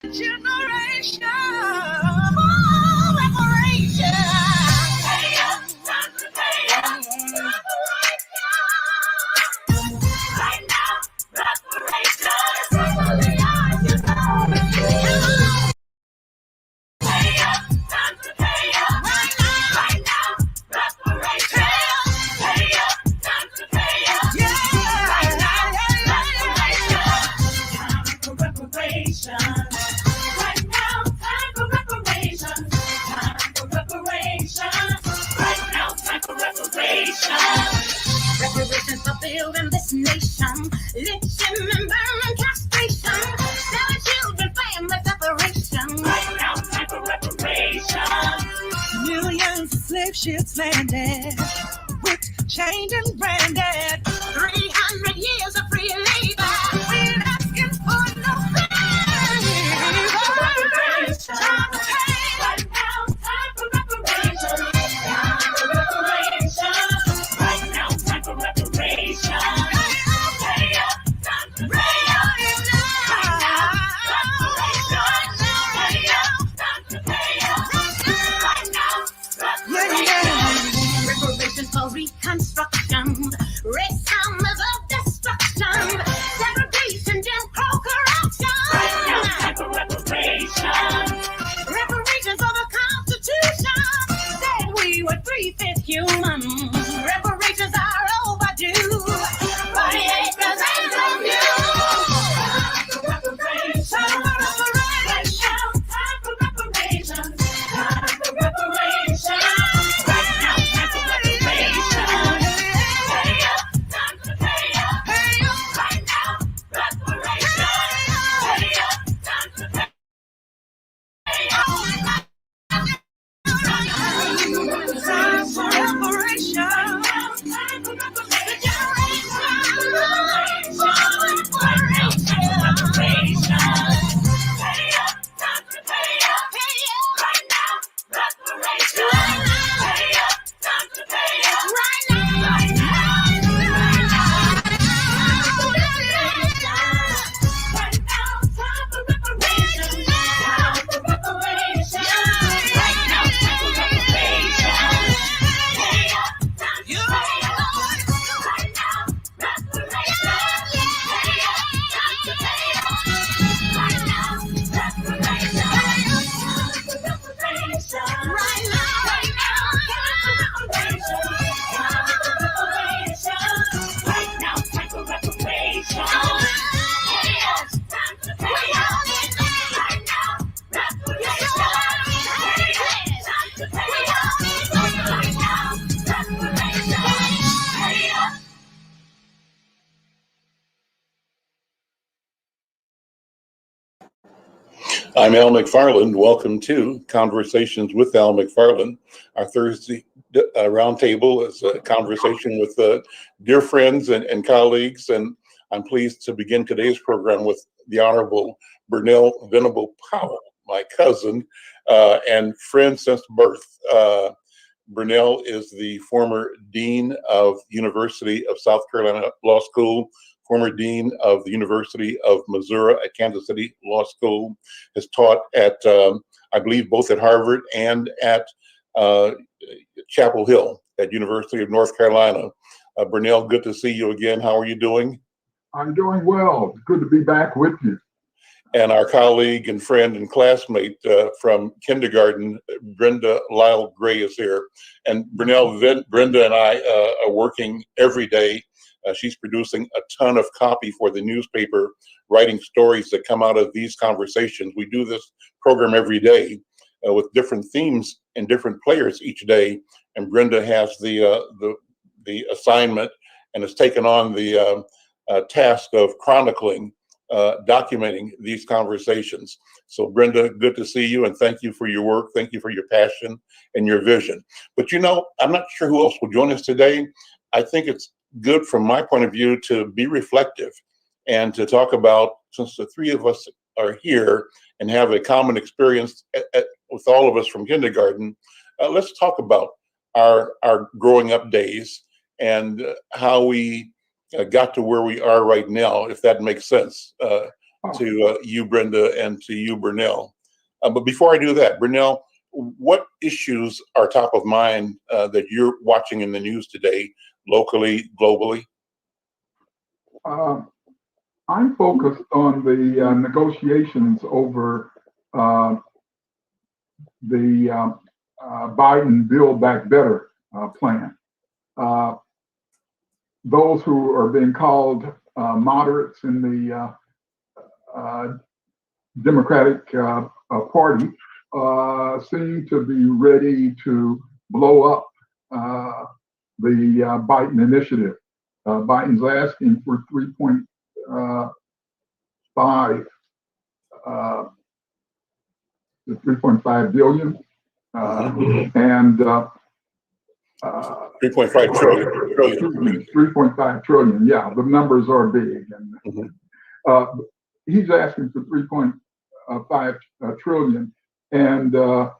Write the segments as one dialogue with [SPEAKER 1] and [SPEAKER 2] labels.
[SPEAKER 1] Generation, oh, reparation. Pay up, time to pay up. Reparation. Right now, reparation. Really are you know? Pay up, time to pay up. Right now, reparation. Pay up, time to pay up. Yeah. Right now, reparation. Time for reparation. Right now, time for reparation. Time for reparation. Right now, time for reparation. Reparations for building this nation. Lynching and burning castration. Selling children, family separation. Right now, time for reparation. Millions of slave ships landed, whipped, chained, and branded. 300 years of free labor. We're asking for no favor. Time to pay. Right now, time for reparation. Time for reparation. Right now, time for reparation. Pay up, time to pay up. Right now, reparation. Pay up, time to pay up. Right now, reparation. Reparations for reconstruction. Racism of destruction. Segregation, Jim Crow corruption. Right now, time for reparation. Reparations for the Constitution. Said we were 3/5 human. Reparations are overdue. 40 acres and from you. Time for reparations. Time for reparations. Time for reparations. Right now, time for reparations. Pay up, time to pay up. Right now, reparations. Pay up, time to pay up. Time for reparation. Time for
[SPEAKER 2] I'm Al McFarlane. Welcome to Conversations with Al McFarlane. Our Thursday roundtable is a conversation with dear friends and colleagues, and I'm pleased to begin today's program with the Honorable Burnell Venable Powell, my cousin and friend since birth. Burnell is the former Dean of University of South Carolina Law School, former Dean of the University of Missouri at Kansas City Law School, has taught at, I believe, both at Harvard and at Chapel Hill at University of North Carolina. Burnell, good to see you again. How are you doing?
[SPEAKER 3] I'm doing well. Good to be back with you.
[SPEAKER 2] And our colleague and friend and classmate from kindergarten, Brenda Lyle Gray, is here. And Brenda and I are working every day. She's producing a ton of copy for the newspaper, writing stories that come out of these conversations. We do this program every day with different themes and different players each day. And Brenda has the assignment and has taken on the task of chronicling, documenting these conversations. So Brenda, good to see you, and thank you for your work. Thank you for your passion and your vision. But you know, I'm not sure who else will join us today. I think it's good from my point of view to be reflective and to talk about, since the three of us are here and have a common experience with all of us from kindergarten, let's talk about our growing up days and how we got to where we are right now, if that makes sense. to you, Brenda, and to you, Burnell. But before I do that, Burnell, what issues are top of mind that you're watching in the news today, locally, globally?
[SPEAKER 3] I'm focused on the negotiations over the Biden Buildback Better plan. Those who are being called moderates in the Democratic Party seem to be ready to blow up the Biden initiative. Biden's asking for 3.5 billion, and
[SPEAKER 2] 3.5 trillion.
[SPEAKER 3] 3.5 trillion. Yeah, the numbers are big, and he's asking for 3.5 trillion, and Senator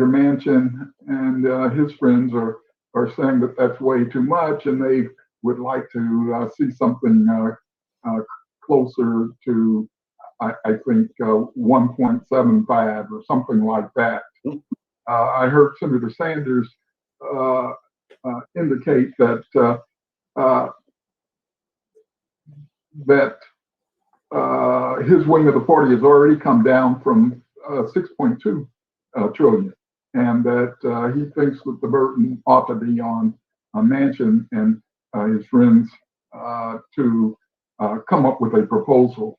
[SPEAKER 3] Manchin and his friends are saying that that's way too much, and they would like to see something closer to, I think, 1.75 or something like that. I heard Senator Sanders indicate that his wing of the party has already come down from 6.2 trillion, and that he thinks that the burden ought to be on Manchin and his friends to come up with a proposal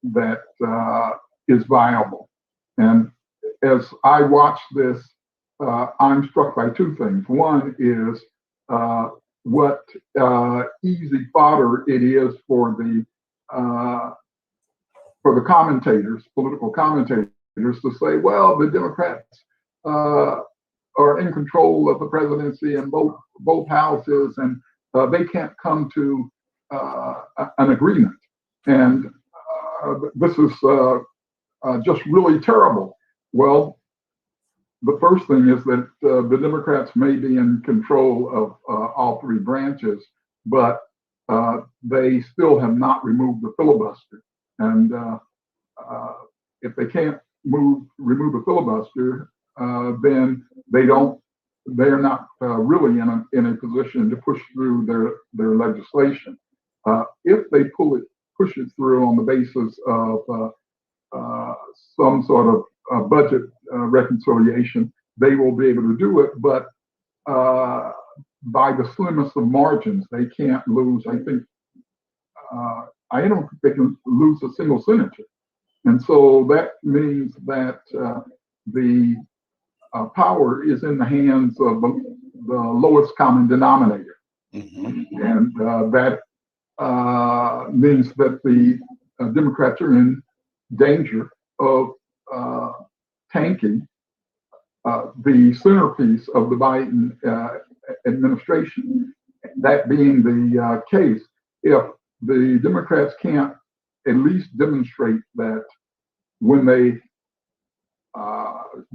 [SPEAKER 3] that is viable. And as I watch this, I'm struck by two things. One is what easy fodder it is for the commentators, political commentators, to say, well, the Democrats are in control of the presidency in both houses, and they can't come to an agreement. And this is just really terrible. Well, the first thing is that the Democrats may be in control of all three branches, but they still have not removed the filibuster. And if they can't remove the filibuster, then they are not really in a position to push through their legislation. If they push it through on the basis of some sort of budget reconciliation, they will be able to do it, but by the slimmest of margins. They can't lose, I think, I don't think they can lose a single senator. And so that means that the power is in the hands of the lowest common denominator. And that means that the Democrats are in danger of tanking the centerpiece of the Biden administration. That being the case, if the Democrats can't at least demonstrate that when they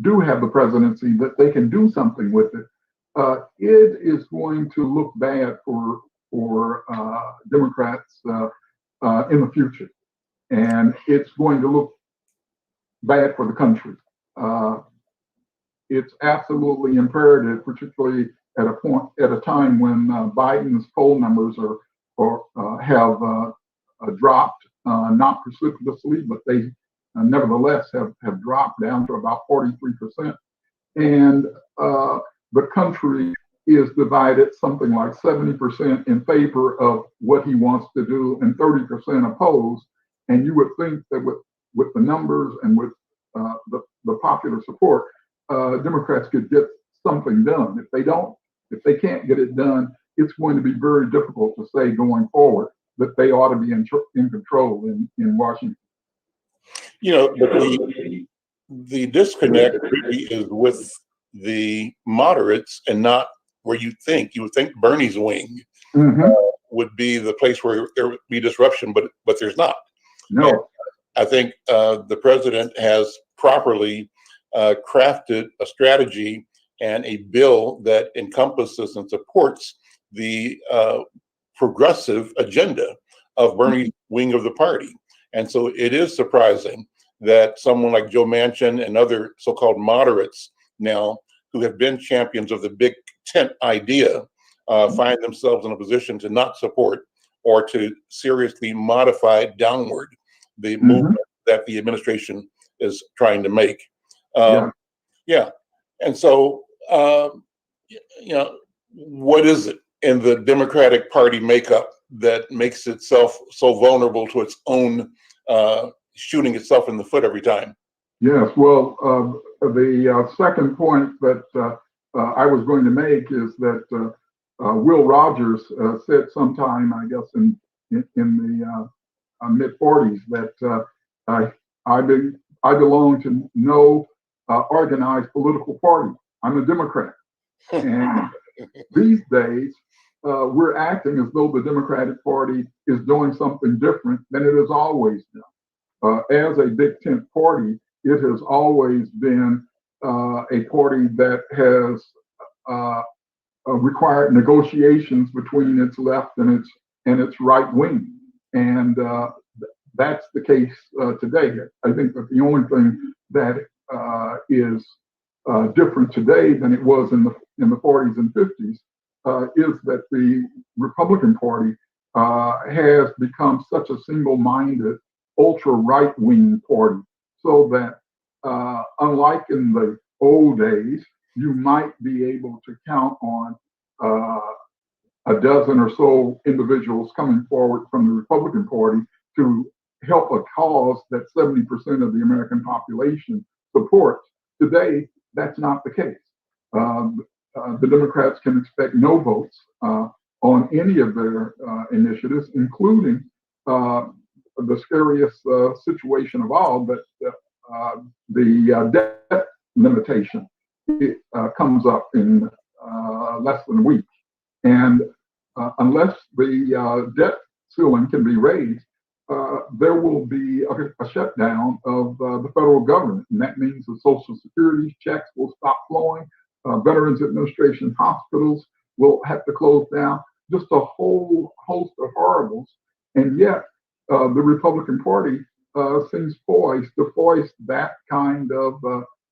[SPEAKER 3] do have the presidency, that they can do something with it, it is going to look bad for Democrats in the future, and it's going to look bad for the country. It's absolutely imperative, particularly at a time when Biden's poll numbers have dropped, not precipitously, but they nevertheless have dropped down to about 43%. And the country is divided something like 70% in favor of what he wants to do and 30% opposed. And you would think that with the numbers and with the popular support, Democrats could get something done. If they can't get it done, it's going to be very difficult to say going forward that they ought to be in control in Washington.
[SPEAKER 2] You know, but the disconnect really is with the moderates and not where you would think Bernie's wing would be the place where there would be disruption, but there's not.
[SPEAKER 3] No.
[SPEAKER 2] And I think the president has properly crafted a strategy and a bill that encompasses and supports the progressive agenda of Bernie's wing of the party. And so it is surprising that someone like Joe Manchin and other so-called moderates now, who have been champions of the big tent idea, find themselves in a position to not support or to seriously modify downward the movement that the administration is trying to make. Yeah. And so, what is it in the Democratic Party makeup that makes itself so vulnerable to its own shooting itself in the foot every time?
[SPEAKER 3] Yes, well, the second point that I was going to make is that Will Rogers said sometime, I guess, in the mid-40s, that I belong to no organized political party. I'm a Democrat. And these days, we're acting as though the Democratic Party is doing something different than it has always done. As a big tent party, it has always been a party that has required negotiations between its left and its right wing, and that's the case today. I think that the only thing that is different today than it was in the 40s and 50s is that the Republican Party has become such a single-minded, ultra-right-wing party, so that unlike in the old days, you might be able to count on a dozen or so individuals coming forward from the Republican Party to help a cause that 70% of the American population supports. Today, that's not the case. The Democrats can expect no votes on any of their initiatives, including the scariest situation of all, that the debt limitation comes up in less than a week. And unless the debt ceiling can be raised, there will be a shutdown of the federal government. And that means the Social Security checks will stop flowing. Veterans Administration hospitals will have to close down. Just a whole host of horribles. And yet, the Republican Party seems poised to foist that kind of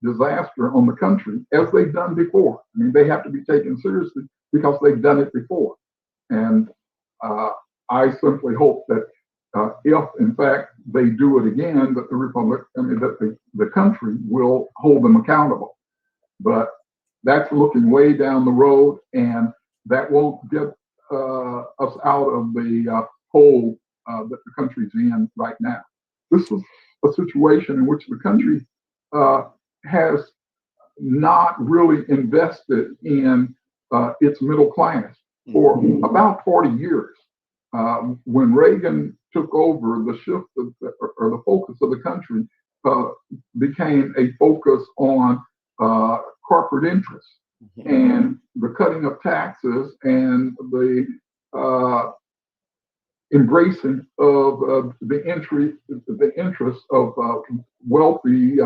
[SPEAKER 3] disaster on the country, as they've done before. I mean, they have to be taken seriously because they've done it before. And I simply hope that if, in fact, they do it again, that that the country will hold them accountable. But that's looking way down the road, and that won't get us out of the hole that the country's in right now. This is a situation in which the country has not really invested in its middle class for about 40 years. When Reagan took over, the shift or the focus of the country became a focus on corporate interests and the cutting of taxes and the embracing of the interests of wealthy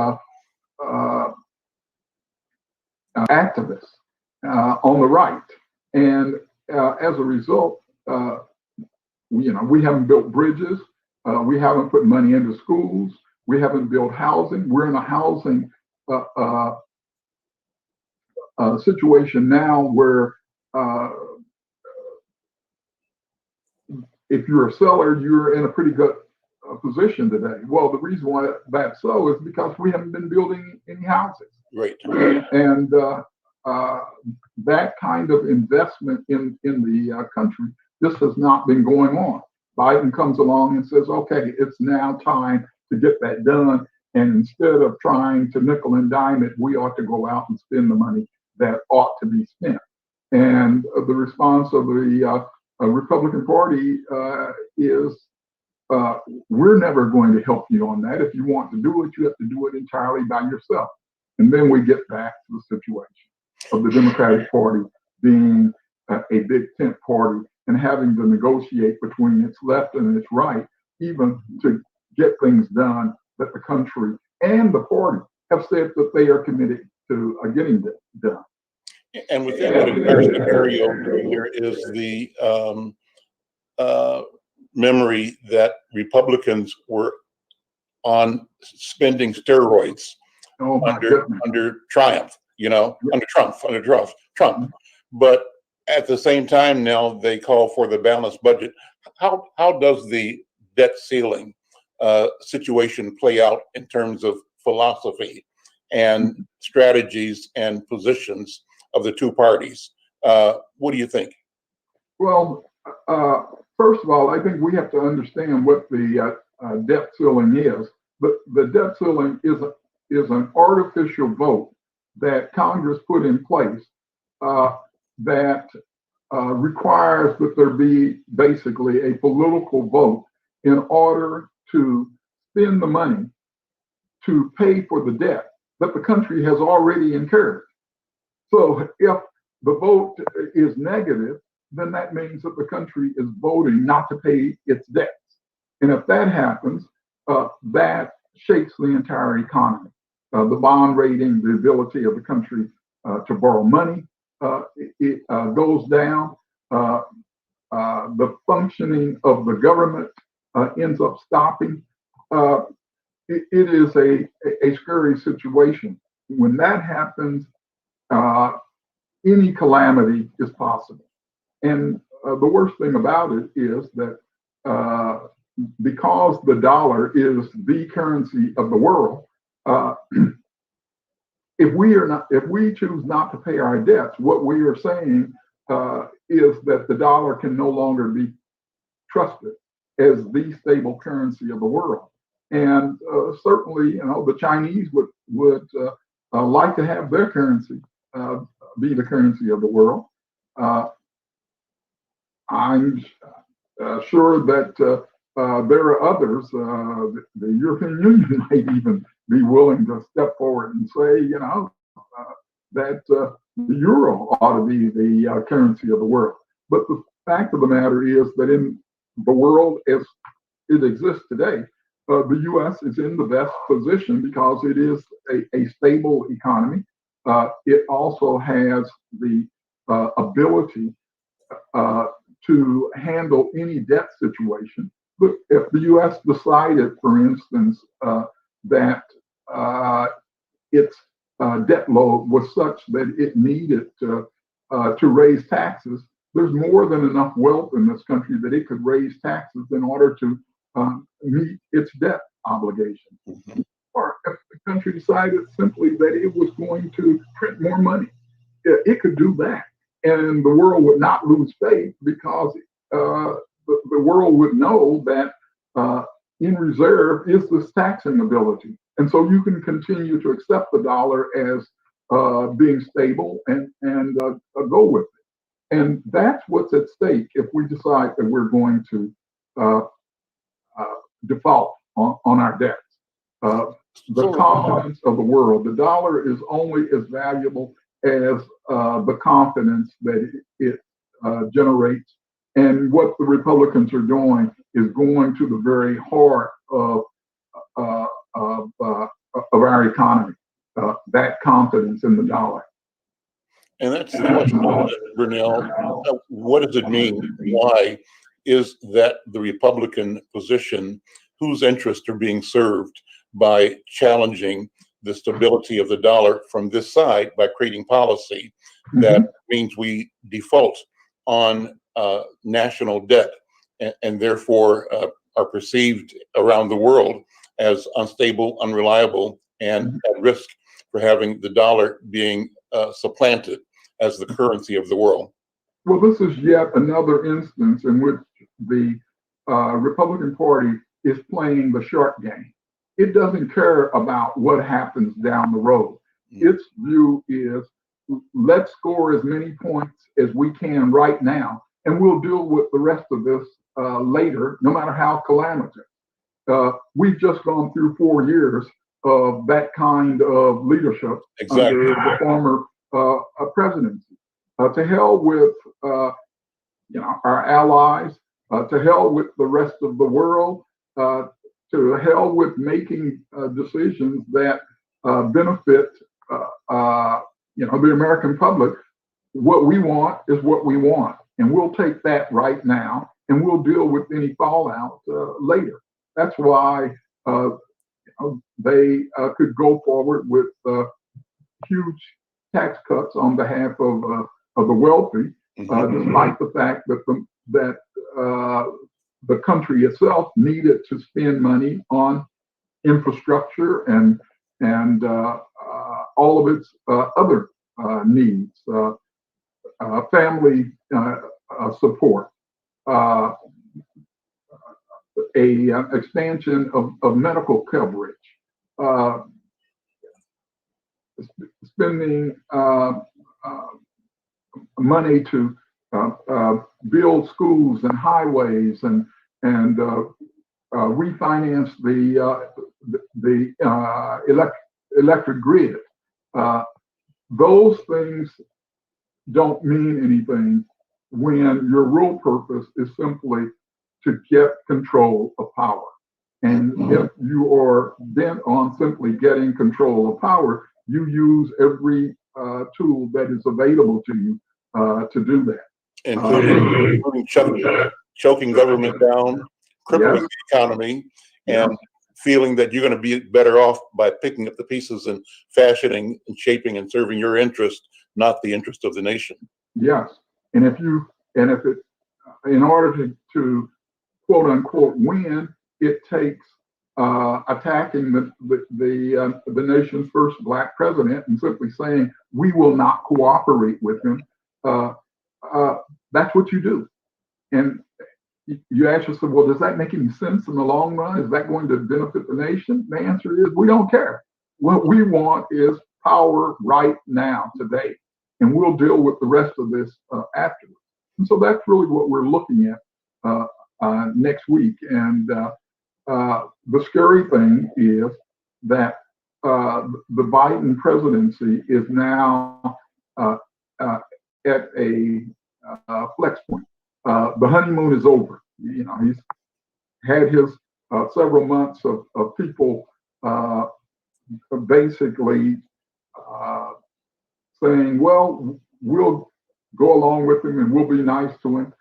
[SPEAKER 3] activists on the right. And as a result, we haven't built bridges, we haven't put money into schools, we haven't built housing. We're in a housing situation now where if you're a seller, you're in a pretty good position today. Well, the reason why that's so is because we haven't been building any houses.
[SPEAKER 2] Right.
[SPEAKER 3] And that kind of investment in the country just has not been going on. Biden comes along and says, okay, it's now time to get that done. And instead of trying to nickel and dime it, we ought to go out and spend the money that ought to be spent. And the response of the Republican Party is, we're never going to help you on that. If you want to do it, you have to do it entirely by yourself. And then we get back to the situation of the Democratic Party being a big tent party and having to negotiate between its left and its right, even to get things done that the country and the party have said that they are committed to getting done.
[SPEAKER 2] And within that entire scenario, there is the memory that Republicans were on spending steroids
[SPEAKER 3] Oh my goodness.
[SPEAKER 2] under Triumph,
[SPEAKER 3] Yep.
[SPEAKER 2] under Trump. But at the same time now they call for the balanced budget. How does the debt ceiling situation play out in terms of philosophy and strategies and positions of the two parties? What do you think?
[SPEAKER 3] Well, first of all, I think we have to understand what the debt ceiling is. But the debt ceiling is an artificial vote that Congress put in place that requires that there be basically a political vote in order to spend the money to pay for the debt that the country has already incurred. So if the vote is negative, then that means that the country is voting not to pay its debts. And if that happens, that shakes the entire economy. The bond rating, the ability of the country to borrow money, it goes down. The functioning of the government ends up stopping. It is a scary situation. When that happens, any calamity is possible. And the worst thing about it is that because the dollar is the currency of the world, if we choose not to pay our debts, what we are saying is that the dollar can no longer be trusted as the stable currency of the world. And certainly, the Chinese would like to have their currency be the currency of the world. I'm sure that there are others. The European Union might even be willing to step forward and say, that the euro ought to be the currency of the world. But the fact of the matter is that in the world as it exists today, the U.S. is in the best position because it is a stable economy. It also has the ability to handle any debt situation. But if the U.S. decided, for instance, that its debt load was such that it needed to raise taxes, there's more than enough wealth in this country that it could raise taxes in order to meet its debt obligations. Mm-hmm. Or if the country decided simply that it was going to print more money, it could do that. And the world would not lose faith because the world would know that in reserve is this taxing ability. And so you can continue to accept the dollar as being stable and go with it. And that's what's at stake if we decide that we're going to default on our debts. The confidence of the world, the dollar is only as valuable as the confidence that it generates. And what the Republicans are doing is going to the very heart of our economy, that confidence in the dollar.
[SPEAKER 2] And that's the question, Brunel. What does it mean? Why is that the Republican position whose interests are being served by challenging the stability of the dollar from this side by creating policy that means we default on national debt and therefore are perceived around the world as unstable, unreliable, and at risk for having the dollar being supplanted as the currency of the world?
[SPEAKER 3] Well, this is yet another instance in which the Republican Party is playing the short game. It doesn't care about what happens down the road. Its view is, let's score as many points as we can right now, and we'll deal with the rest of this later, no matter how calamitous. We've just gone through 4 years of that kind of leadership under the former presidency. To hell with our allies, to hell with the rest of the world, to hell with making decisions that benefit the American public. What we want is what we want, and we'll take that right now, and we'll deal with any fallout later. That's why they could go forward with huge tax cuts on behalf of the wealthy, despite the fact that the country itself needed to spend money on infrastructure and all of its other needs, family support, expansion of medical coverage, spending money to build schools and highways and refinance the electric grid. Those things don't mean anything when your real purpose is simply to get control of power. And if you are bent on simply getting control of power, you use every tool that is available to you to do that.
[SPEAKER 2] Including choking government down, crippling the economy, and feeling that you're going to be better off by picking up the pieces and fashioning and shaping and serving your interest, not the interest of the nation.
[SPEAKER 3] Yes, and if it, in order to quote unquote win, it takes attacking the nation's first Black president and simply saying we will not cooperate with him. That's what you do, and you ask yourself, well, does that make any sense in the long run? Is that going to benefit the nation? The answer is we don't care. What we want is power right now, today, and we'll deal with the rest of this afterwards. And so that's really what we're looking at next week. And the scary thing is that the Biden presidency is now at a flex point. The honeymoon is over. You know, he's had his several months of people basically saying, well, we'll go along with him and we'll be nice to him.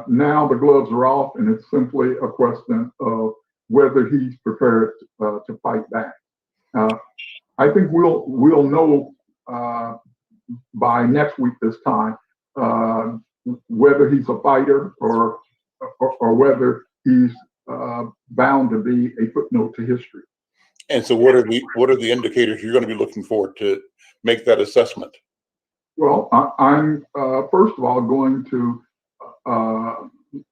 [SPEAKER 3] Now the gloves are off, and it's simply a question of whether he's prepared to fight back. I think we'll know by next week this time whether he's a fighter or whether he's bound to be a footnote to history.
[SPEAKER 2] And so, what are the indicators you're going to be looking for to make that assessment?
[SPEAKER 3] Well, I'm first of all going to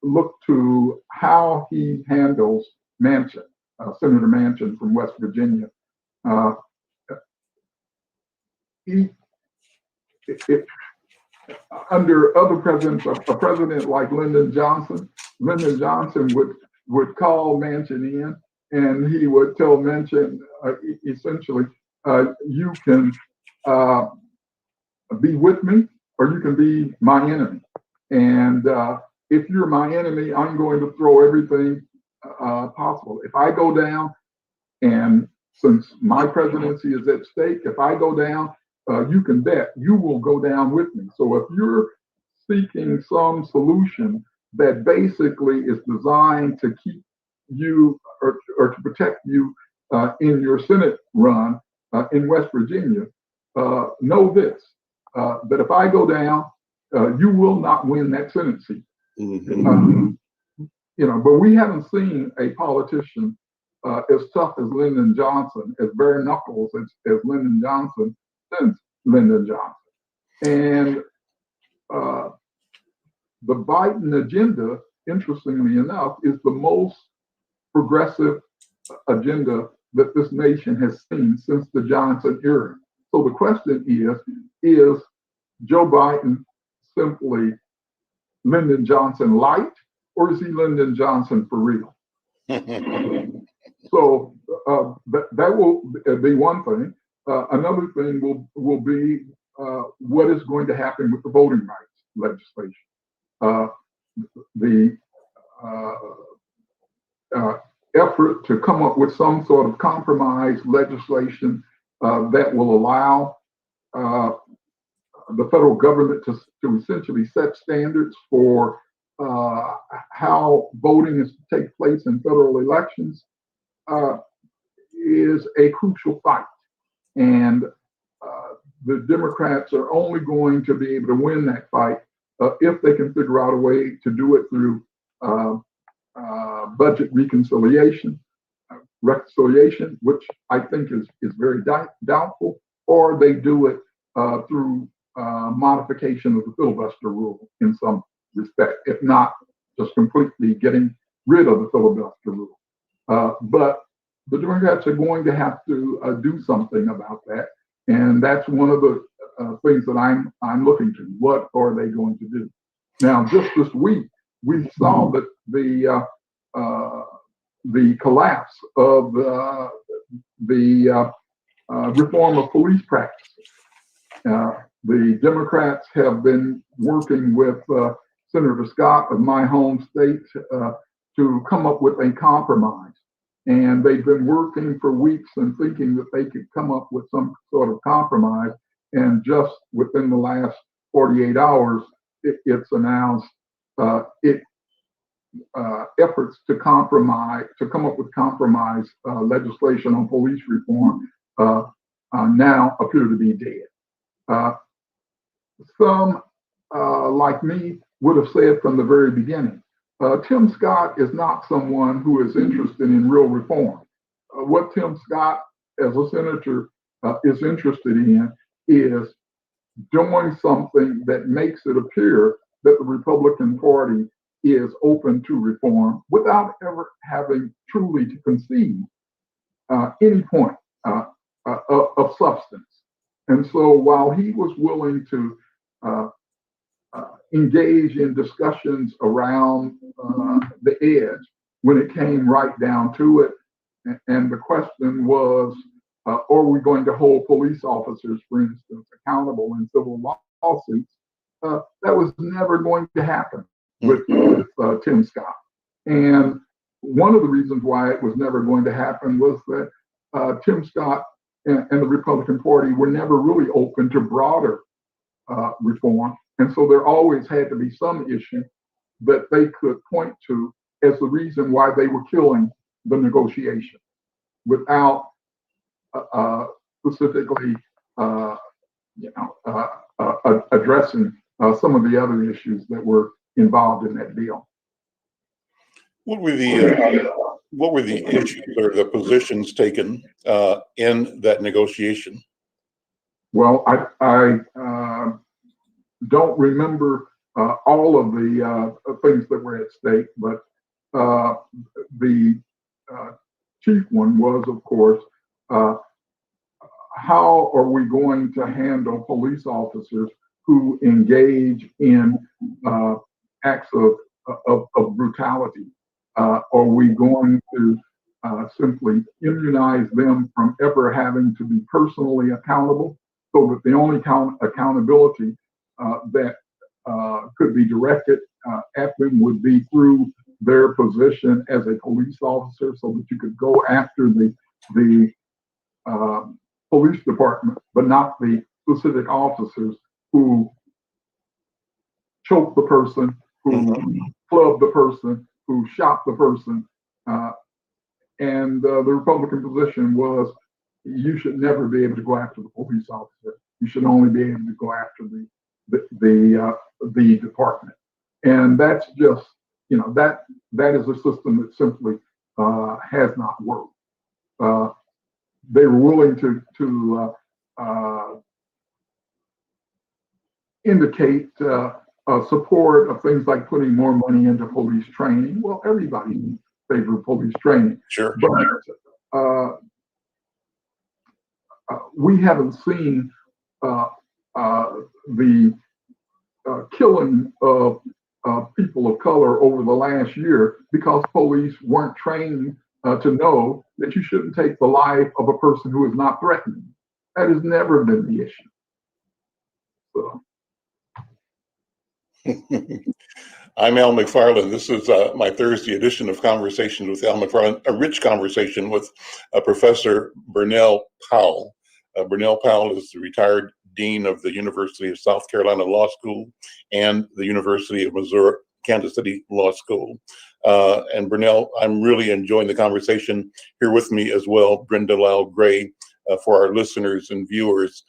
[SPEAKER 3] look to how he handles Manchin, Senator Manchin from West Virginia. Under other presidents, a president like Lyndon Johnson would call Manchin in, and he would tell Manchin essentially, you can be with me or you can be my enemy. And if you're my enemy, I'm going to throw everything possible. If I go down, and since my presidency is at stake, if I go down, you can bet you will go down with me. So if you're seeking some solution that basically is designed to keep you or to protect you in your Senate run in West Virginia, know this, that if I go down, you will not win that Senate seat.
[SPEAKER 2] Mm-hmm.
[SPEAKER 3] But we haven't seen a politician as tough as Lyndon Johnson, as bare knuckles as Lyndon Johnson since Lyndon Johnson. And the Biden agenda, interestingly enough, is the most progressive agenda that this nation has seen since the Johnson era. So the question is Joe Biden simply Lyndon Johnson light, or is he Lyndon Johnson for real? So that will be one thing. Another thing will be what is going to happen with the voting rights legislation. The effort to come up with some sort of compromise legislation that will allow the federal government to essentially set standards for how voting is to take place in federal elections is a crucial fight. And the Democrats are only going to be able to win that fight if they can figure out a way to do it through budget reconciliation, which I think is very doubtful, or they do it through modification of the filibuster rule in some respect, if not just completely getting rid of the filibuster rule. But the Democrats are going to have to do something about that, and that's one of the things that I'm looking to. What are they going to do? Now, just this week, we saw that the collapse of the reform of police practices. The Democrats have been working with Senator Scott of my home state to come up with a compromise. And they've been working for weeks and thinking that they could come up with some sort of compromise. And just within the last 48 hours, it's announced efforts to come up with compromise legislation on police reform now appear to be dead. Some, like me, would have said from the very beginning, Tim Scott is not someone who is interested in real reform. What Tim Scott, as a senator, is interested in is doing something that makes it appear that the Republican Party is open to reform without ever having truly to concede any point of substance. And so while he was willing to engage in discussions around the edge when it came right down to it, and the question was, are we going to hold police officers, for instance, accountable in civil lawsuits? That was never going to happen with Tim Scott. And one of the reasons why it was never going to happen was that Tim Scott and the Republican Party were never really open to broader reform. And so there always had to be some issue that they could point to as the reason why they were killing the negotiation without specifically addressing some of the other issues that were involved in that deal.
[SPEAKER 2] What were the issues or the positions taken in that negotiation?
[SPEAKER 3] Well, I don't remember all of the things that were at stake, but the chief one was, of course, how are we going to handle police officers who engage in acts of brutality? Are we going to simply immunize them from ever having to be personally accountable, so that the only accountability that could be directed at them would be through their position as a police officer, so that you could go after the police department, but not the specific officers who choked the person, who clubbed the person, who shot the person. And the Republican position was, you should never be able to go after the police officer. You should only be able to go after the department. And that's just, that is a system that simply has not worked. They were willing to indicate support of things like putting more money into police training. Well, everybody's in favor of police training.
[SPEAKER 2] Sure.
[SPEAKER 3] But we haven't seen the killing of people of color over the last year because police weren't trained to know that you shouldn't take the life of a person who is not threatening. That has never been the issue. So.
[SPEAKER 2] I'm Al McFarlane. This is my Thursday edition of Conversations with Al McFarlane, a rich conversation with Professor Burnell Powell. Burnell Powell is the retired dean of the University of South Carolina Law School and the University of Missouri Kansas City Law School. And Brunel, I'm really enjoying the conversation here with me as well, Brenda Lyle Gray, for our listeners and viewers.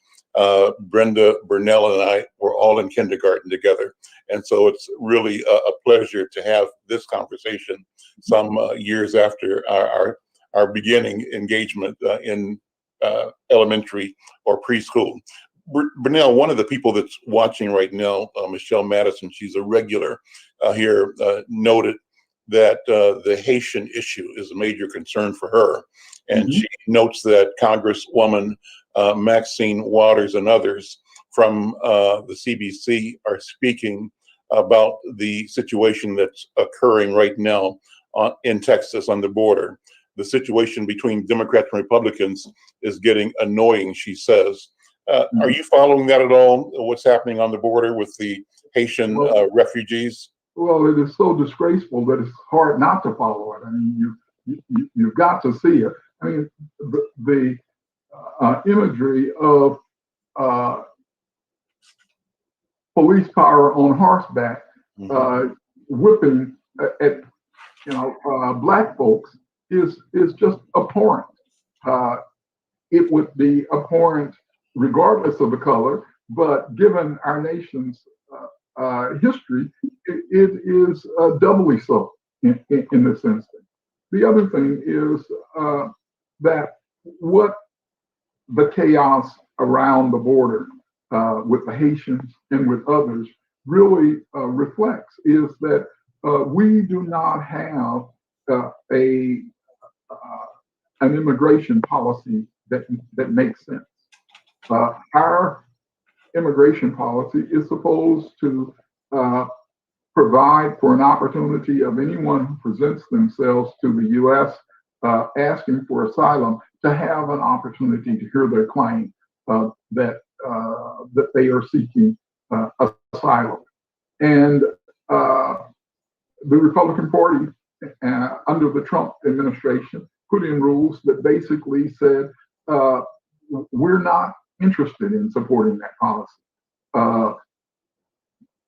[SPEAKER 2] Brenda, Brunel, and I were all in kindergarten together. And so it's really a pleasure to have this conversation some years after our beginning engagement in elementary or preschool. Brunel, one of the people that's watching right now, Michelle Madison, she's a regular here, noted that the Haitian issue is a major concern for her. And she notes that Congresswoman Maxine Waters and others from the CBC are speaking about the situation that's occurring right now in Texas on the border. The situation between Democrats and Republicans is getting annoying, she says. Are you following that at all? What's happening on the border with the Haitian refugees?
[SPEAKER 3] Well, it is so disgraceful that it's hard not to follow it. I mean, you've got to see it. I mean, the imagery of police power on horseback whipping at black folks is just abhorrent. It would be abhorrent regardless of the color, but given our nation's history, it is doubly so in this instance. The other thing is that what the chaos around the border with the Haitians and with others really reflects is that we do not have an immigration policy that makes sense. Our immigration policy is supposed to provide for an opportunity of anyone who presents themselves to the U.S. Asking for asylum to have an opportunity to hear their claim that they are seeking asylum. And the Republican Party, under the Trump administration, put in rules that basically said, we're not interested in supporting that policy.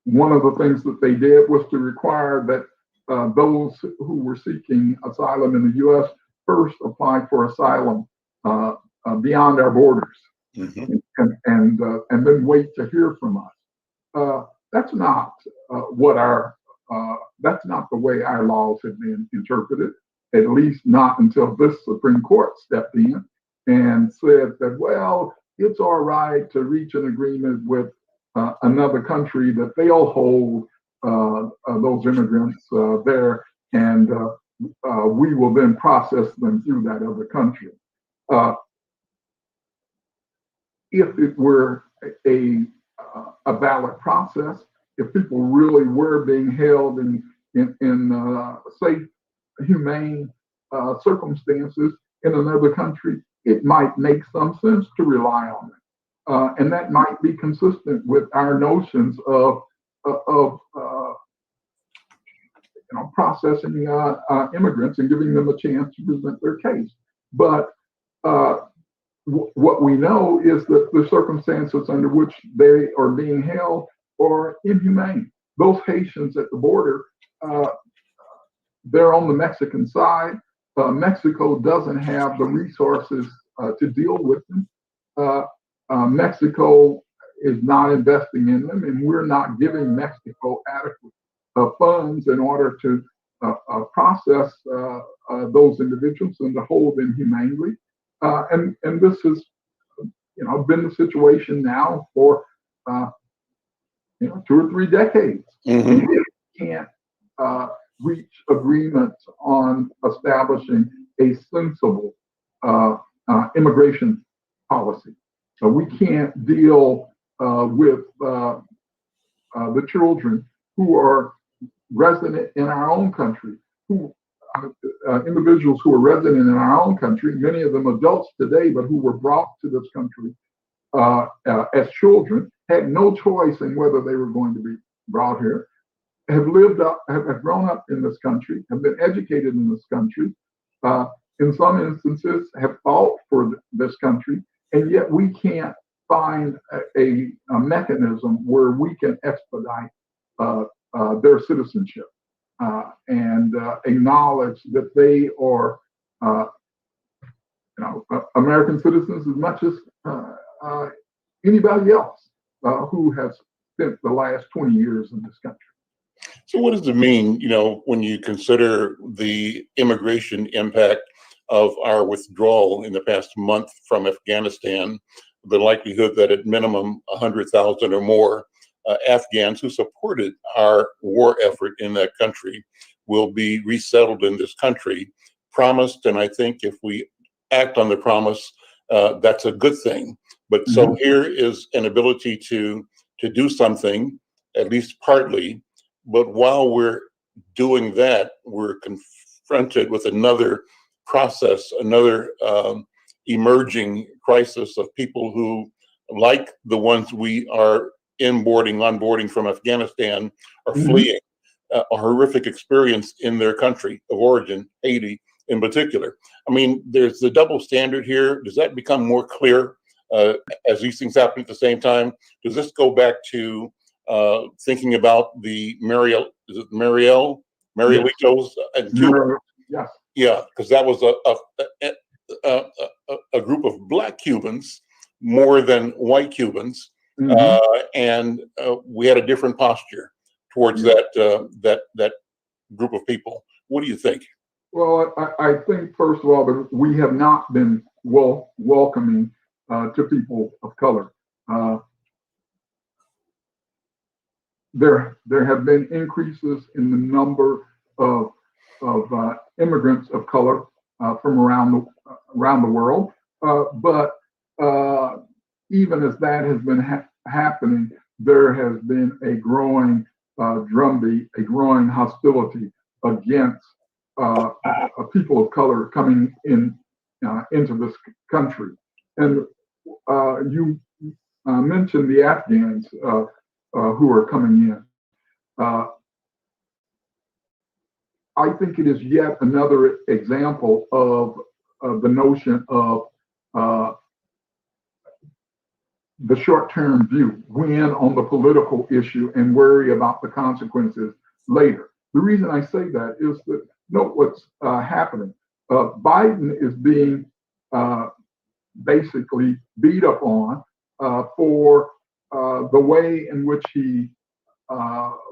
[SPEAKER 3] One of the things that they did was to require that those who were seeking asylum in the U.S. first apply for asylum beyond our borders, and then wait to hear from us. That's not that's not the way our laws have been interpreted, at least not until this Supreme Court stepped in and said that, well, it's all right to reach an agreement with another country that they'll hold those immigrants there, and we will then process them through that other country. If it were a ballot process, if people really were being held in safe, humane circumstances in another country, it might make some sense to rely on it. And that might be consistent with our notions of processing immigrants and giving them a chance to present their case. But what we know is that the circumstances under which they are being held are inhumane. Those Haitians at the border, they're on the Mexican side. Mexico doesn't have the resources to deal with them. Mexico is not investing in them, and we're not giving Mexico adequate funds in order to process those individuals and to hold them humanely. And this has, been the situation now for 2 or 3 decades. We can't reach agreement on establishing a sensible immigration policy. So we can't deal with the children who are resident in our own country, who individuals who are resident in our own country, many of them adults today, but who were brought to this country as children, had no choice in whether they were going to be brought here, have grown up in this country, have been educated in this country, in some instances have fought for this country, and yet we can't find a mechanism where we can expedite their citizenship and acknowledge that they are, American citizens as much as anybody else who has spent the last 20 years in this country.
[SPEAKER 2] So what does it mean, when you consider the immigration impact of our withdrawal in the past month from Afghanistan, the likelihood that at minimum 100,000 or more Afghans who supported our war effort in that country will be resettled in this country, promised, and I think if we act on the promise, that's a good thing. But so here is an ability to do something, at least partly, but while we're doing that, we're confronted with another process, another emerging crisis of people who, like the ones we are onboarding from Afghanistan, are fleeing a horrific experience in their country of origin, Haiti in particular. I mean, there's the double standard here. Does that become more clear as these things happen at the same time? Does this go back to thinking about the Marielitos and Cuba?
[SPEAKER 3] Yes.
[SPEAKER 2] Yeah, because that was a group of Black Cubans more than white Cubans, and we had a different posture towards that group of people. What do you think?
[SPEAKER 3] Well, I think first of all that we have not been welcoming to people of color. There have been increases in the number of immigrants of color from around the world, but even as that has been happening, there has been a growing drumbeat, a growing hostility against people of color coming into this country. And you mentioned the Afghans who are coming in. I think it is yet another example of the notion of the short-term view, win on the political issue and worry about the consequences later. The reason I say that is that note what's happening. Biden is being basically beat up on for the way in which he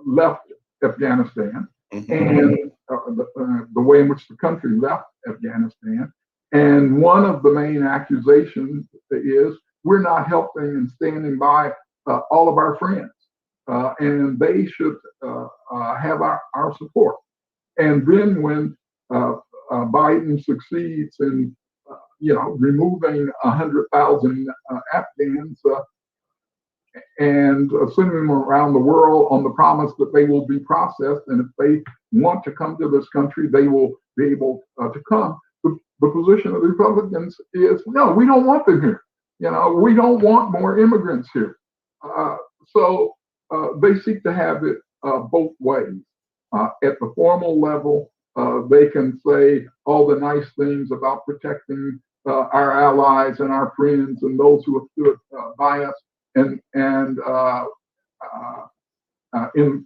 [SPEAKER 3] left Afghanistan and the way in which the country left Afghanistan. And one of the main accusations is we're not helping and standing by all of our friends, and they should have our support. And then when Biden succeeds in, removing 100,000 Afghans and sending them around the world on the promise that they will be processed, and if they want to come to this country, they will be able to come. The position of the Republicans is, no, we don't want them here. We don't want more immigrants here. So they seek to have it both ways. At the formal level, they can say all the nice things about protecting our allies and our friends and those who have stood by us, and in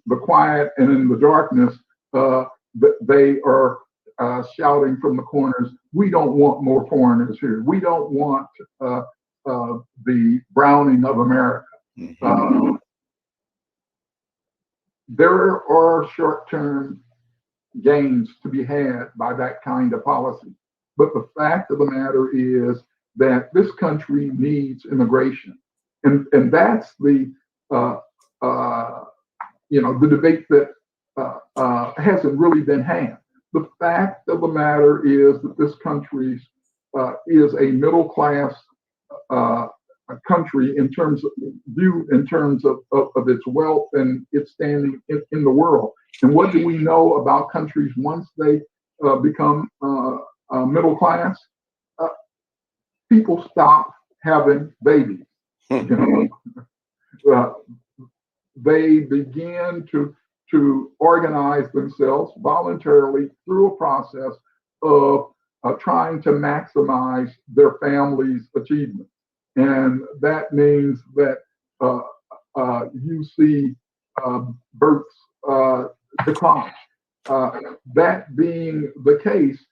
[SPEAKER 3] the quiet and in the darkness, they are shouting from the corners, we don't want more foreigners here. We don't want the browning of America. There are short-term gains to be had by that kind of policy. But the fact of the matter is that this country needs immigration. And that's the debate that hasn't really been had. The fact of the matter is that this country is a middle-class country in terms of its wealth and its standing in the world. And what do we know about countries once they become middle class? People stop having babies. They begin to organize themselves voluntarily through a process of trying to maximize their family's achievements. And that means that you see births decline. That being the case,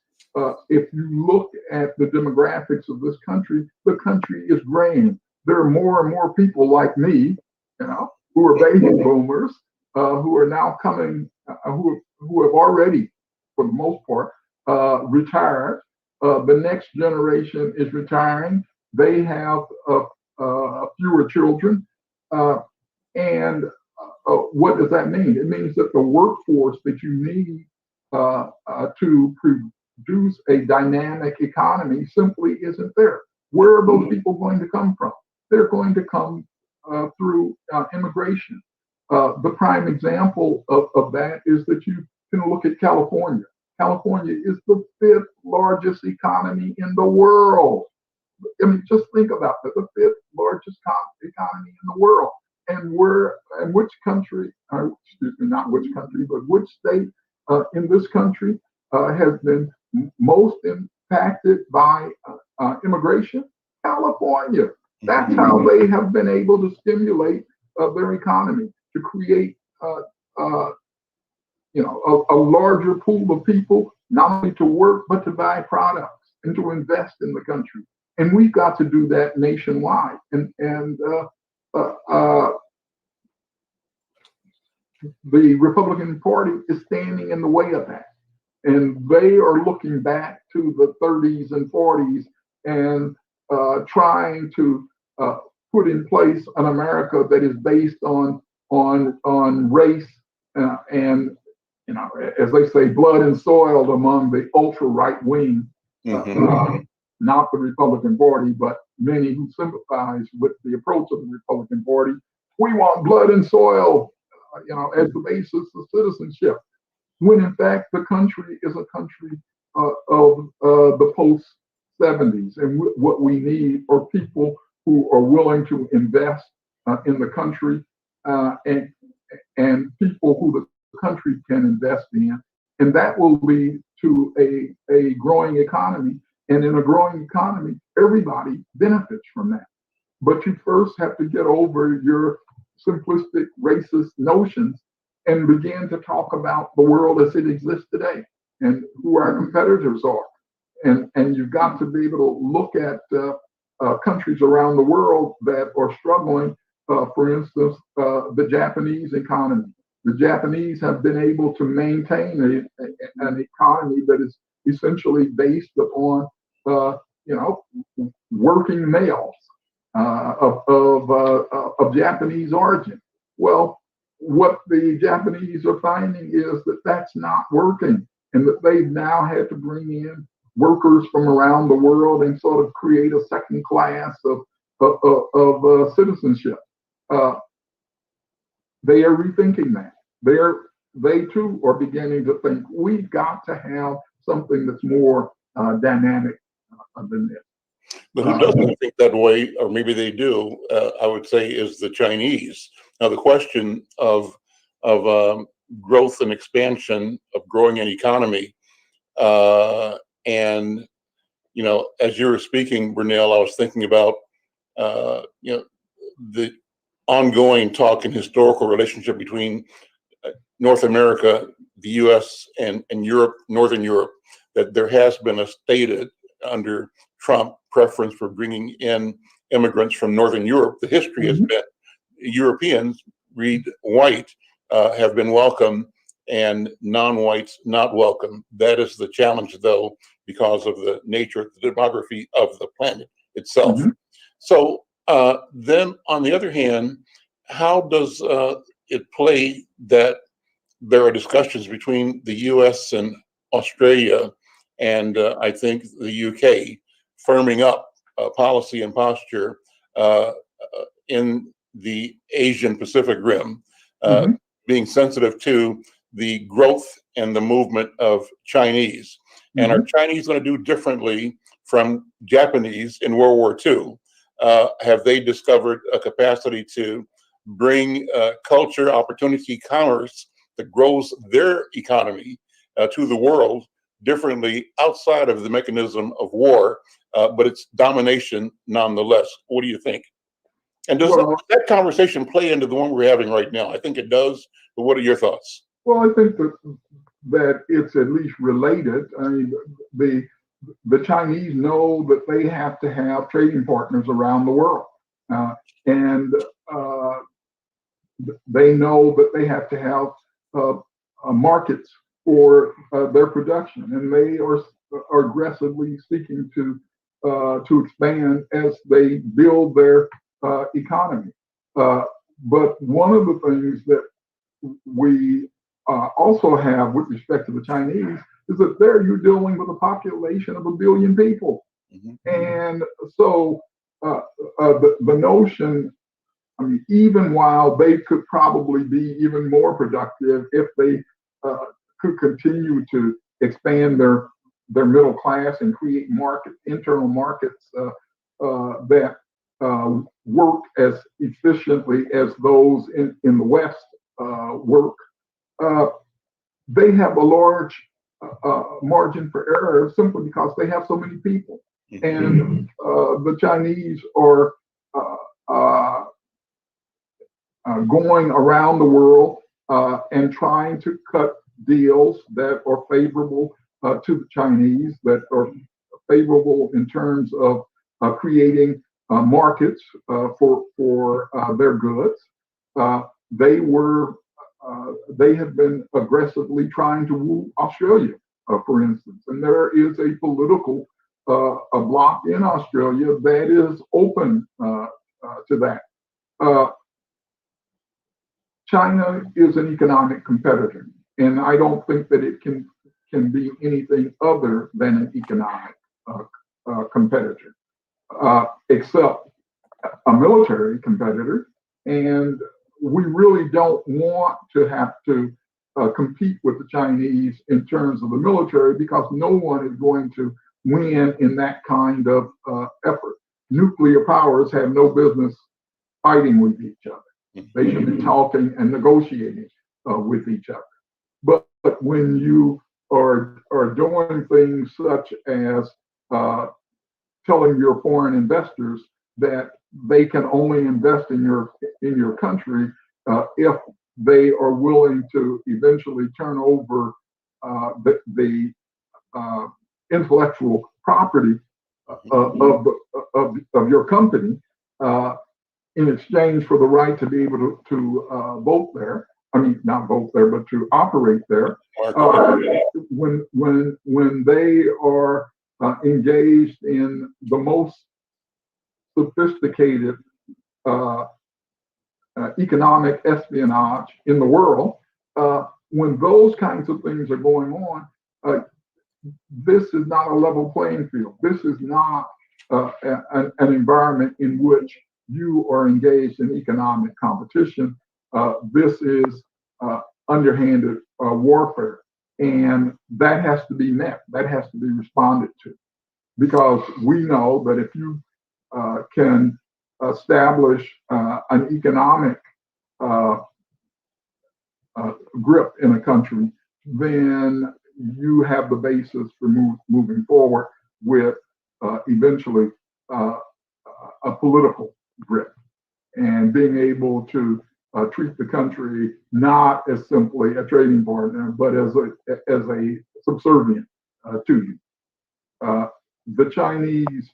[SPEAKER 3] if you look at the demographics of this country, the country is graying. There are more and more people like me, who are baby boomers, who are now coming, who have already, for the most part, retired. The next generation is retiring. They have fewer children. And what does that mean? It means that the workforce that you need to produce a dynamic economy simply isn't there. Where are those people going to come from? They're going to come through immigration. The prime example of that is that you can look at California. California is the 5th largest economy in the world. I mean, just think about that, the 5th largest economy in the world. And which country, excuse me, not which country, but which state in this country has been most impacted by immigration? California. That's how they have been able to stimulate their economy, to create a larger pool of people, not only to work, but to buy products and to invest in the country. And we've got to do that nationwide. And the Republican Party is standing in the way of that. And they are looking back to the 30s and 40s and trying to put in place an America that is based on race and, as they say, blood and soil among the ultra right wing, not the Republican Party, but many who sympathize with the approach of the Republican Party. We want blood and soil, as the basis of citizenship, when in fact the country is a country of the post-70s. And what we need are people who are willing to invest in the country and people who the country can invest in. And that will lead to a growing economy. And in a growing economy, everybody benefits from that. But you first have to get over your simplistic racist notions and begin to talk about the world as it exists today and who our competitors are. And you've got to be able to look at countries around the world that are struggling. For instance, the Japanese economy. The Japanese have been able to maintain an economy that is essentially based upon working males of Japanese origin. Well, what the Japanese are finding is that that's not working, and that they've now had to bring in workers from around the world and sort of create a second class of citizenship. They are rethinking that. They too are beginning to think we've got to have something that's more dynamic than this.
[SPEAKER 2] But who doesn't think that way, or maybe they do, I would say, is the Chinese. Now, the question of growth and expansion, of growing an economy, and, as you were speaking, Brunel, I was thinking about, the ongoing talk and historical relationship between North America, the U.S., and Europe, Northern Europe, that there has been a stated, under Trump, preference for bringing in immigrants from Northern Europe. The history has been Europeans, read white, have been welcome, and non-whites not welcome. That is the challenge, though, because of the nature, the demography of the planet itself. So then, on the other hand, how does it play that there are discussions between the U.S. and Australia, and I think the UK, firming up policy and posture in the Asian Pacific Rim, being sensitive to the growth and the movement of Chinese. And are Chinese going to do differently from Japanese in World War II? Have they discovered a capacity to bring culture, opportunity, commerce that grows their economy to the world differently outside of the mechanism of war, but it's domination nonetheless? What do you think? And does
[SPEAKER 3] Well,
[SPEAKER 2] that conversation play into the one we're having right now? I think it does, but what are your thoughts?
[SPEAKER 3] well, I think that it's at least related. I mean, the Chinese know that they have to have trading partners around the world, and they know that they have to have markets for their production, and they are aggressively seeking to expand as they build their economy. But one of the things that we also have with respect to the Chinese is that there you're dealing with a population of 1 billion people. Mm-hmm. And so the notion, I mean, even while they could probably be even more productive if they could continue to expand their middle class and create internal markets that work as efficiently as those in the West work, they have a large margin for error simply because they have so many people. And the Chinese are going around the world and trying to cut deals that are favorable to the Chinese, that are favorable in terms of creating markets for their goods. They have been aggressively trying to woo Australia, for instance, and there is a political a bloc in Australia that is open to that. China is an economic competitor, and I don't think that it can be anything other than an economic competitor, except a military competitor. And we really don't want to have to compete with the Chinese in terms of the military, because no one is going to win in that kind of effort. Nuclear powers have no business fighting with each other. They should be talking and negotiating with each other. But when you are doing things such as telling your foreign investors that they can only invest in your country if they are willing to eventually turn over the intellectual property of your company in exchange for the right to be able to vote there. I mean, not vote there, but to operate there. When they are engaged in the most sophisticated economic espionage in the world, when those kinds of things are going on, this is not a level playing field. This is not an environment in which you are engaged in economic competition. This is underhanded warfare, and that has to be met. That has to be responded to, because we know that if you can establish an economic grip in a country, then you have the basis for moving forward with eventually a political grip, and being able to treat the country not as simply a trading partner, but as a subservient to you. The Chinese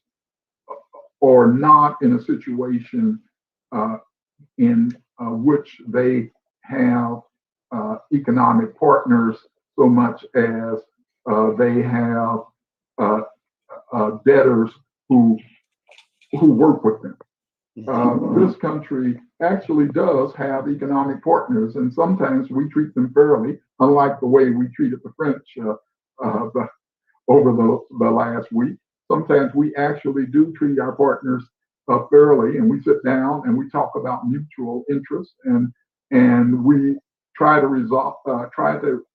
[SPEAKER 3] are not in a situation in which they have economic partners so much as they have debtors who work with them. This country actually does have economic partners, and sometimes we treat them fairly, unlike the way we treated the French over the last week. Sometimes we actually do treat our partners fairly, and we sit down and we talk about mutual interests, and we try to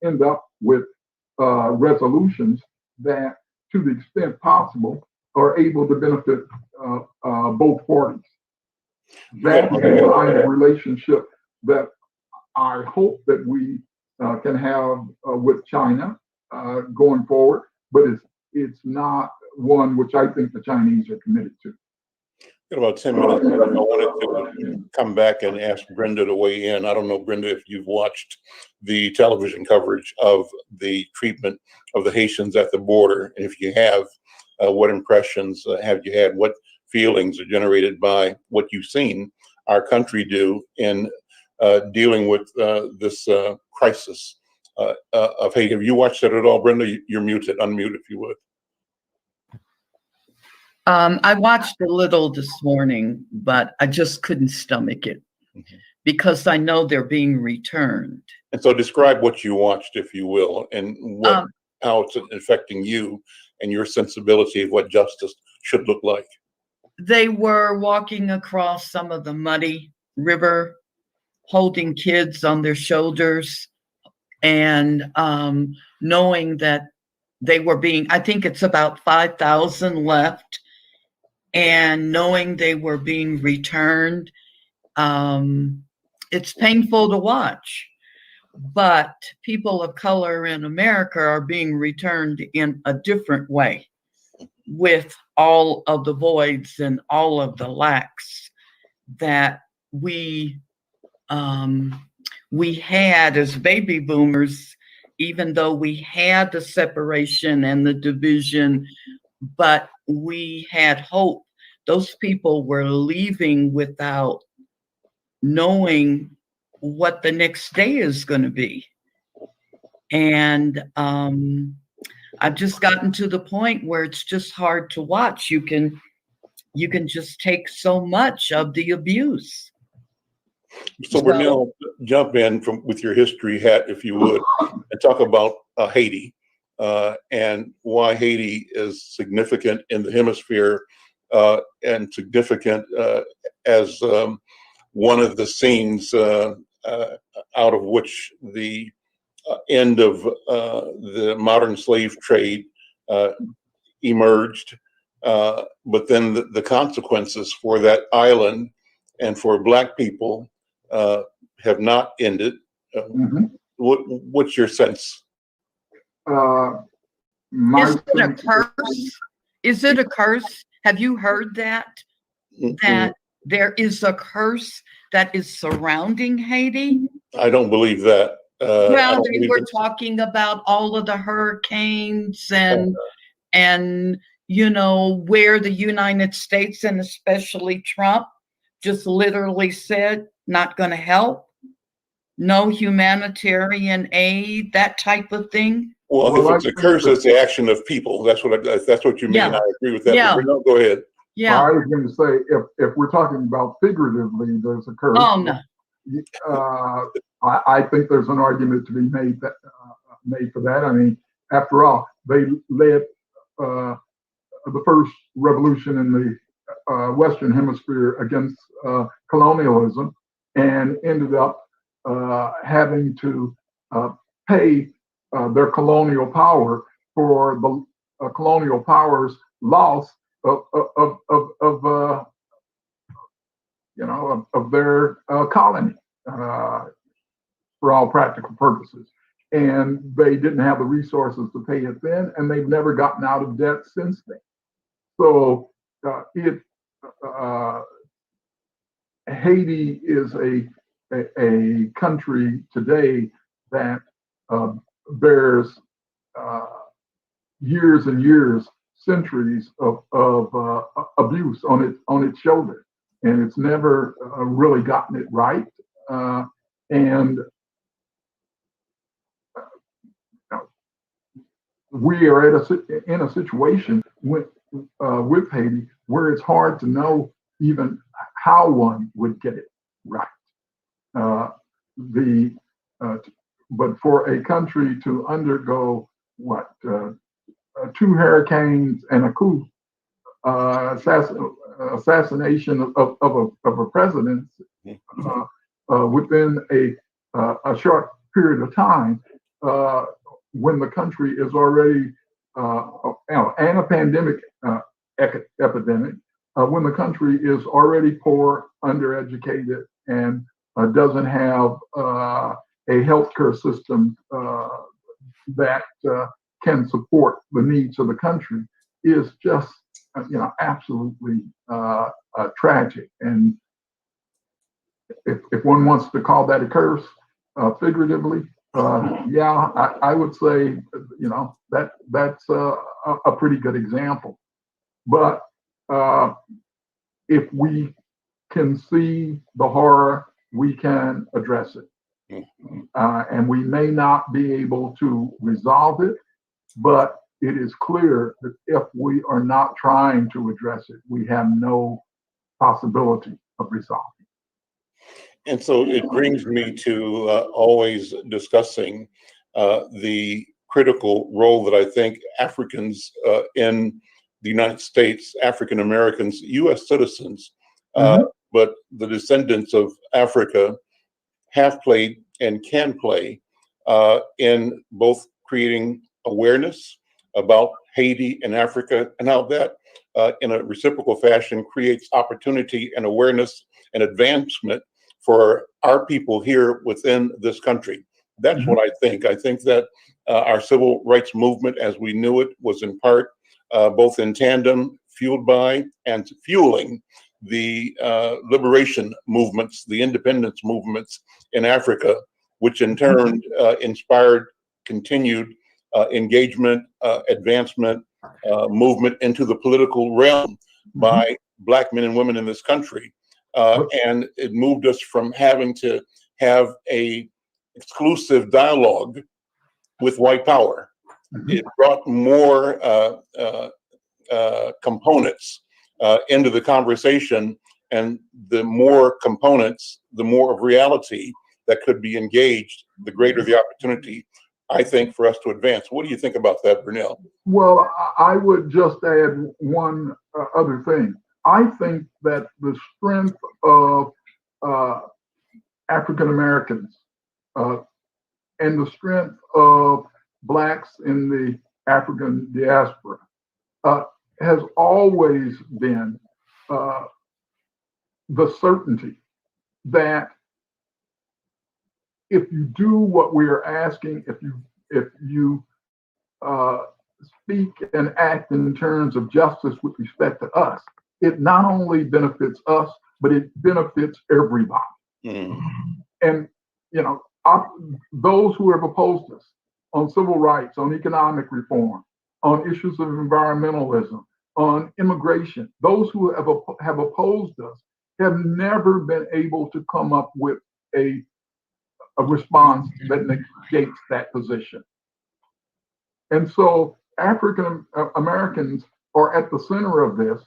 [SPEAKER 3] end up with resolutions that, to the extent possible, are able to benefit both parties. That is the kind of relationship that I hope that we can have with China going forward, but it's not one which I think the Chinese are committed to.
[SPEAKER 2] Got about 10 minutes left. I wanted to come back and ask Brenda to weigh in. I don't know, Brenda, if you've watched the television coverage of the treatment of the Haitians at the border. And if you have, what impressions have you had? What feelings are generated by what you've seen our country do in dealing with this crisis of Haiti? Have you watched it at all? Brenda, you're muted. Unmute if you would.
[SPEAKER 4] I watched a little this morning, but I just couldn't stomach it because I know they're being returned.
[SPEAKER 2] And so describe what you watched, if you will, and how it's affecting you and your sensibility of what justice should look like.
[SPEAKER 4] They were walking across some of the muddy river, holding kids on their shoulders, and knowing that they were being, I think it's about 5,000 left, and knowing they were being returned. It's painful to watch, but people of color in America are being returned in a different way, with all of the voids and all of the lacks that we had as baby boomers, even though we had the separation and the division, but we had hope. Those people were leaving without knowing what the next day is going to be. And I've just gotten to the point where it's just hard to watch. You can just take so much of the abuse.
[SPEAKER 2] So Brunel, jump in with your history hat, if you would, and talk about Haiti and why Haiti is significant in the hemisphere and significant as one of the scenes out of which the end of the modern slave trade emerged, but then the consequences for that island and for Black people have not ended. What's your sense?
[SPEAKER 4] Is it a curse? Is it a curse? Have you heard that? That there is a curse that is surrounding Haiti?
[SPEAKER 2] I don't believe that.
[SPEAKER 4] Well, they were talking about all of the hurricanes and you know, where the United States and especially Trump just literally said, not going to help, no humanitarian aid, that type of thing.
[SPEAKER 2] Well, if it's a curse, it's the action of people. That's what you mean.
[SPEAKER 4] Yeah.
[SPEAKER 2] I agree with that.
[SPEAKER 4] Yeah.
[SPEAKER 2] But no, go ahead.
[SPEAKER 4] Yeah.
[SPEAKER 3] I was going to say, if we're talking about figuratively, there's a curse.
[SPEAKER 4] Oh no.
[SPEAKER 3] I think there's an argument to be made for that. I mean, after all, they led the first revolution in the Western Hemisphere against colonialism, and ended up having to pay their colonial power for the colonial power's loss of their colony for all practical purposes. And they didn't have the resources to pay it then, and they've never gotten out of debt since then. So Haiti is a country today that bears years and years, centuries of abuse on its shoulders, and it's never really gotten it right. And we are in a situation with Haiti where it's hard to know even how one would get it right. But for a country to undergo two hurricanes and a coup, assassination of a president within a short period of time, when the country is already and a pandemic epidemic, when the country is already poor, undereducated, and doesn't have a healthcare system that can support the needs of the country, is just absolutely tragic. And if one wants to call that a curse, figuratively, yeah, I would say, that's a pretty good example. But if we can see the horror, we can address it. And we may not be able to resolve it, but it is clear that if we are not trying to address it, we have no possibility of resolving.
[SPEAKER 2] And so it brings me to always discussing the critical role that I think Africans in the United States, African Americans, US citizens, but the descendants of Africa have played and can play in both creating awareness about Haiti and Africa, and how that in a reciprocal fashion creates opportunity and awareness and advancement for our people here within this country. That's what I think. I think that our civil rights movement as we knew it was in part both in tandem, fueled by and fueling the liberation movements, the independence movements in Africa, which in turn inspired continued engagement, advancement, movement into the political realm by Black men and women in this country. And it moved us from having to have a exclusive dialogue with white power. It brought more components into the conversation, and the more components, the more of reality that could be engaged, the greater the opportunity, I think, for us to advance. What do you think about that, Brunel?
[SPEAKER 3] Well, I would just add one other thing. I think that the strength of African Americans and the strength of Blacks in the African diaspora has always been the certainty that if you do what we are asking, if you speak and act in terms of justice with respect to us, it not only benefits us, but it benefits everybody. And those who have opposed us on civil rights, on economic reform, on issues of environmentalism, on immigration, those who have opposed us have never been able to come up with a response that negates that position. And so African Americans are at the center of this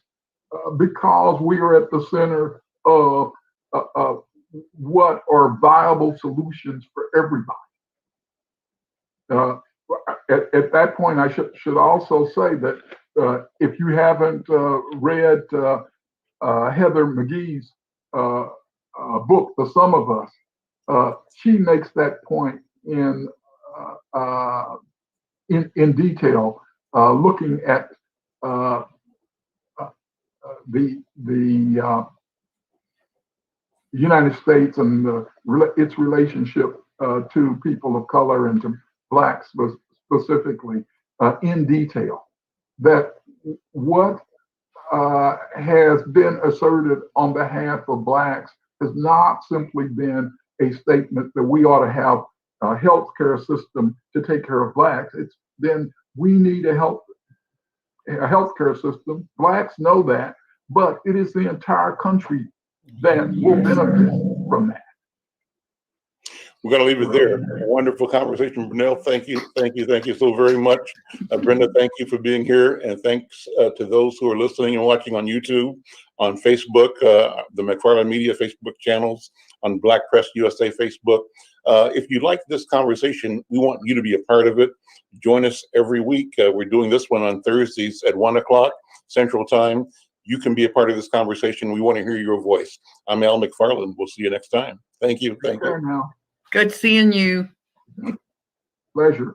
[SPEAKER 3] because we are at the center of what are viable solutions for everybody. At that point, I should also say that if you haven't read Heather McGhee's book, The Sum of Us, she makes that point in detail, looking at the United States and its relationship to people of color and to Blacks specifically in detail. That what has been asserted on behalf of Blacks has not simply been a statement that we ought to have a healthcare system to take care of Blacks. It's been, we need a healthcare system. Blacks know that, but it is the entire country that will benefit from that.
[SPEAKER 2] We're going to leave it there. A wonderful conversation, Brunel. Thank you so very much. Brenda, thank you for being here. And thanks to those who are listening and watching on YouTube, on Facebook, the McFarlane Media Facebook channels, on Black Press USA Facebook. If you like this conversation, we want you to be a part of it. Join us every week. We're doing this one on Thursdays at 1 o'clock Central Time. You can be a part of this conversation. We want to hear your voice. I'm Al McFarlane. We'll see you next time. Thank you. Thank you.
[SPEAKER 3] Now.
[SPEAKER 4] Good seeing you.
[SPEAKER 3] Pleasure.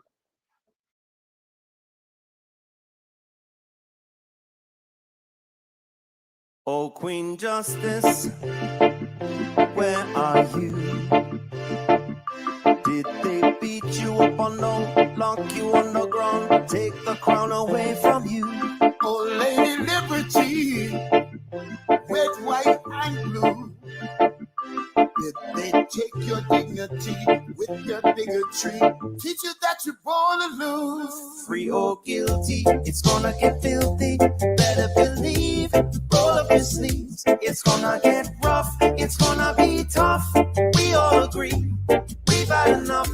[SPEAKER 1] Oh, Queen Justice, where are you? Did they beat you up or no? Lock you on the ground, take the crown away from you? Oh, Lady Liberty, where liberty with your bigotry. Teach you that you're born to lose. Free or guilty, it's gonna get filthy. Better believe, roll up your sleeves. It's gonna get rough, it's gonna be tough. We all agree, we've had enough.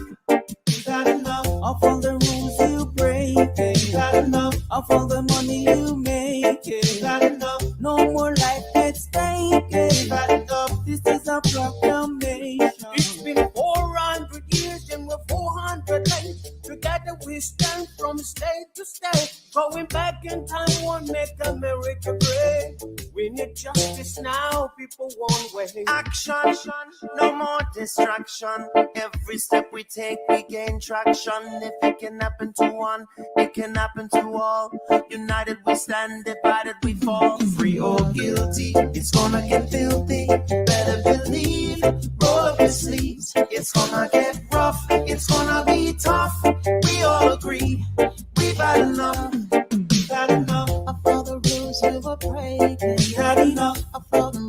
[SPEAKER 1] We've had enough of all the rules you break. We've had enough of all the money you make. We've had enough, no more life at stake. We've had enough, this is a proclamation. It's been 400 years and we're 400 late. Together we stand from state to state. Going back in time won't make America great. We need justice now, people won't wait. Action, no more distraction. Every step we take, we gain traction. If it can happen to one, it can happen to all. United we stand, divided we fall. Free or guilty, it's gonna get filthy. Better believe, roll up your sleeves. It's gonna get rough, it's gonna be tough. We all agree, we've had enough. We've had enough of all the rules you were breaking. We've had enough of all the